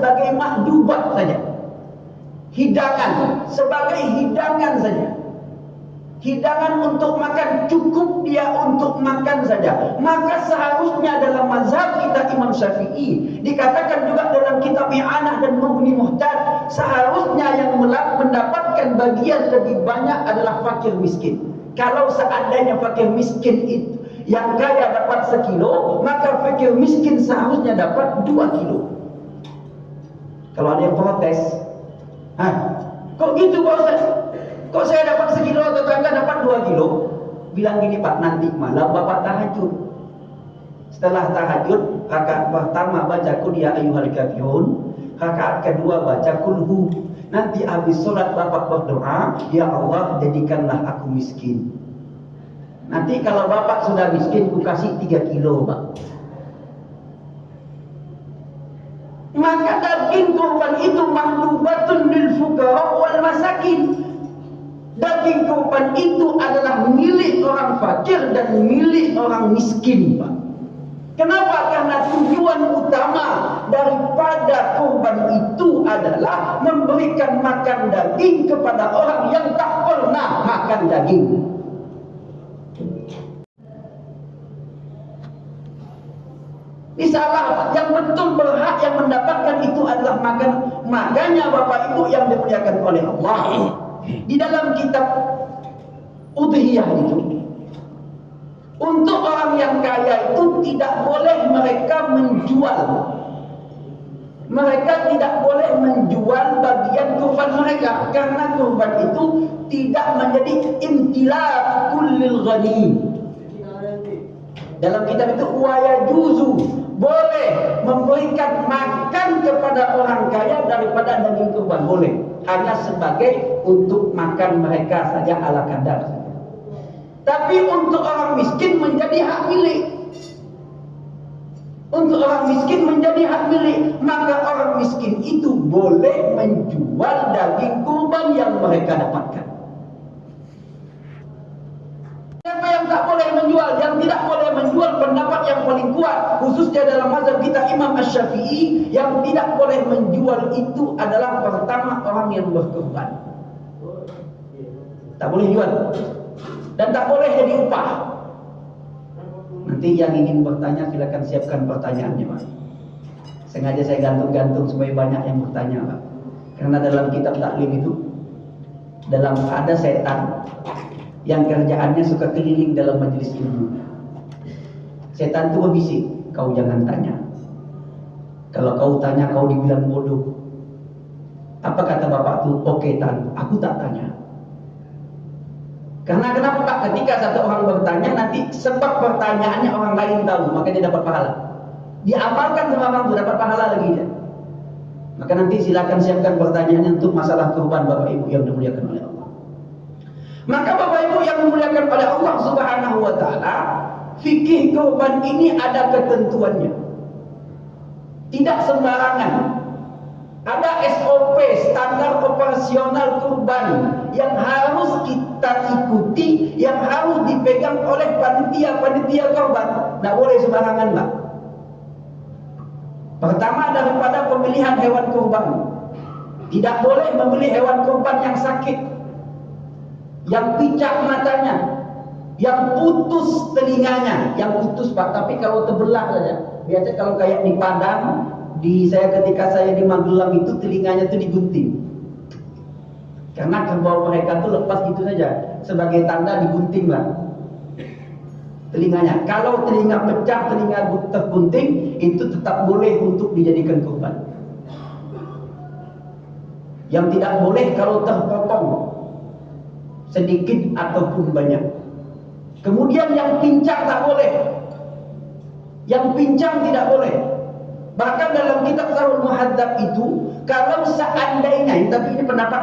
sebagai makdubat saja, hidangan, sebagai hidangan saja, hidangan untuk makan, cukup dia untuk makan saja, maka seharusnya dalam mazhab kita Imam Syafi'i, dikatakan juga dalam kitab I'anah dan Mughni Muhtaj, seharusnya yang mendapatkan bagian lebih banyak adalah fakir miskin. Kalau seandainya fakir miskin itu yang kaya dapat 1 kilo, maka fakir miskin seharusnya dapat 2 kilo. Kalau ada yang protes, kok gitu Pak Ustaz? Kok saya dapat 1 kilo, tetangga dapat 2 kilo? Bilang gini Pak, nanti malam Bapak tahajud. Setelah tahajud, rakaat pertama baca qul ya ayyuhal kafirun, rakaat kedua baca qul hu. Nanti habis sholat Bapak berdoa, ya Allah jadikanlah aku miskin. Nanti kalau Bapak sudah miskin, ku kasih 3 kilo Pak. Maka daging kurban itu mahdubatun lil fuqara wal masakin. Daging kurban itu adalah milik orang fakir dan milik orang miskin Pak. Kenapa? Karena tujuan utama daripada kurban itu adalah memberikan makan daging kepada orang yang tak pernah makan daging. Ini salah, yang betul berhak yang mendapatkan itu adalah makan. Makanya Bapak Ibu yang dimuliakan oleh Allah, di dalam kitab Udhiyah itu, untuk orang yang kaya itu tidak boleh mereka menjual. Mereka tidak boleh menjual bagian kurban mereka, karena kurban itu tidak menjadi imtilak kullil ghani. Dalam kitab itu waya juzu, boleh memberikan makan kepada orang kaya daripada daging kurban, boleh, hanya sebagai untuk makan mereka saja ala kadar saja. Tapi untuk orang miskin menjadi hak milik. Untuk orang miskin menjadi hak milik, maka orang miskin itu boleh menjual daging kurban yang mereka dapatkan. Siapa yang tak boleh menjual? Yang tidak boleh menjual, pendapat yang paling kuat, khususnya dalam mazhab kita Imam Asy-Syafi'i, yang tidak boleh menjual itu adalah pertama orang yang berkurban. Tak boleh jual. Dan tak boleh jadi upah. Nanti yang ingin bertanya silakan siapkan pertanyaannya Pak. Sengaja saya gantung-gantung supaya banyak yang bertanya Pak. Karena dalam kitab taklim itu, ada setan yang kerjaannya suka keliling dalam majelis ilmu. Setan itu berbisik, kau jangan tanya. Kalau kau tanya kau dibilang bodoh. Apa kata bapak tuh? Oke tan, aku tak tanya. Karena kenapa Pak? Ketika satu orang bertanya, nanti sebab pertanyaannya orang lain tahu, maka dia dapat pahala. Diamalkan sama orang itu, dapat pahala lagi dia. Maka nanti silakan siapkan pertanyaannya untuk masalah kurban Bapak Ibu yang dimuliakan oleh Allah. Maka Bapak Ibu yang dimuliakan oleh Allah Subhanahu wa taala, fikih kurban ini ada ketentuannya. Tidak sembarangan. Ada SOP, standar operasional kurban, yang harus kita ikuti, yang harus dipegang oleh panitia-panitia kurban. Tidak boleh sembarangan Pak. Pertama, daripada pemilihan hewan kurban, tidak boleh membeli hewan kurban yang sakit, yang picak matanya, yang putus telinganya, yang putus Pak, tapi kalau terbelah saja. Biasanya kalau kayak di Padang, ketika saya di Magelang itu telinganya itu digunting. Karena kerbau mereka itu lepas gitu saja, sebagai tanda digunting lah telinganya. Kalau telinga pecah, telinga tergunting, itu tetap boleh untuk dijadikan kurban. Yang tidak boleh kalau terpotong sedikit ataupun banyak. Kemudian yang pincang tak boleh, yang pincang tidak boleh. Bahkan dalam kitab Sarhul Muhadzab itu, kalau seandainya, tapi ini pendapat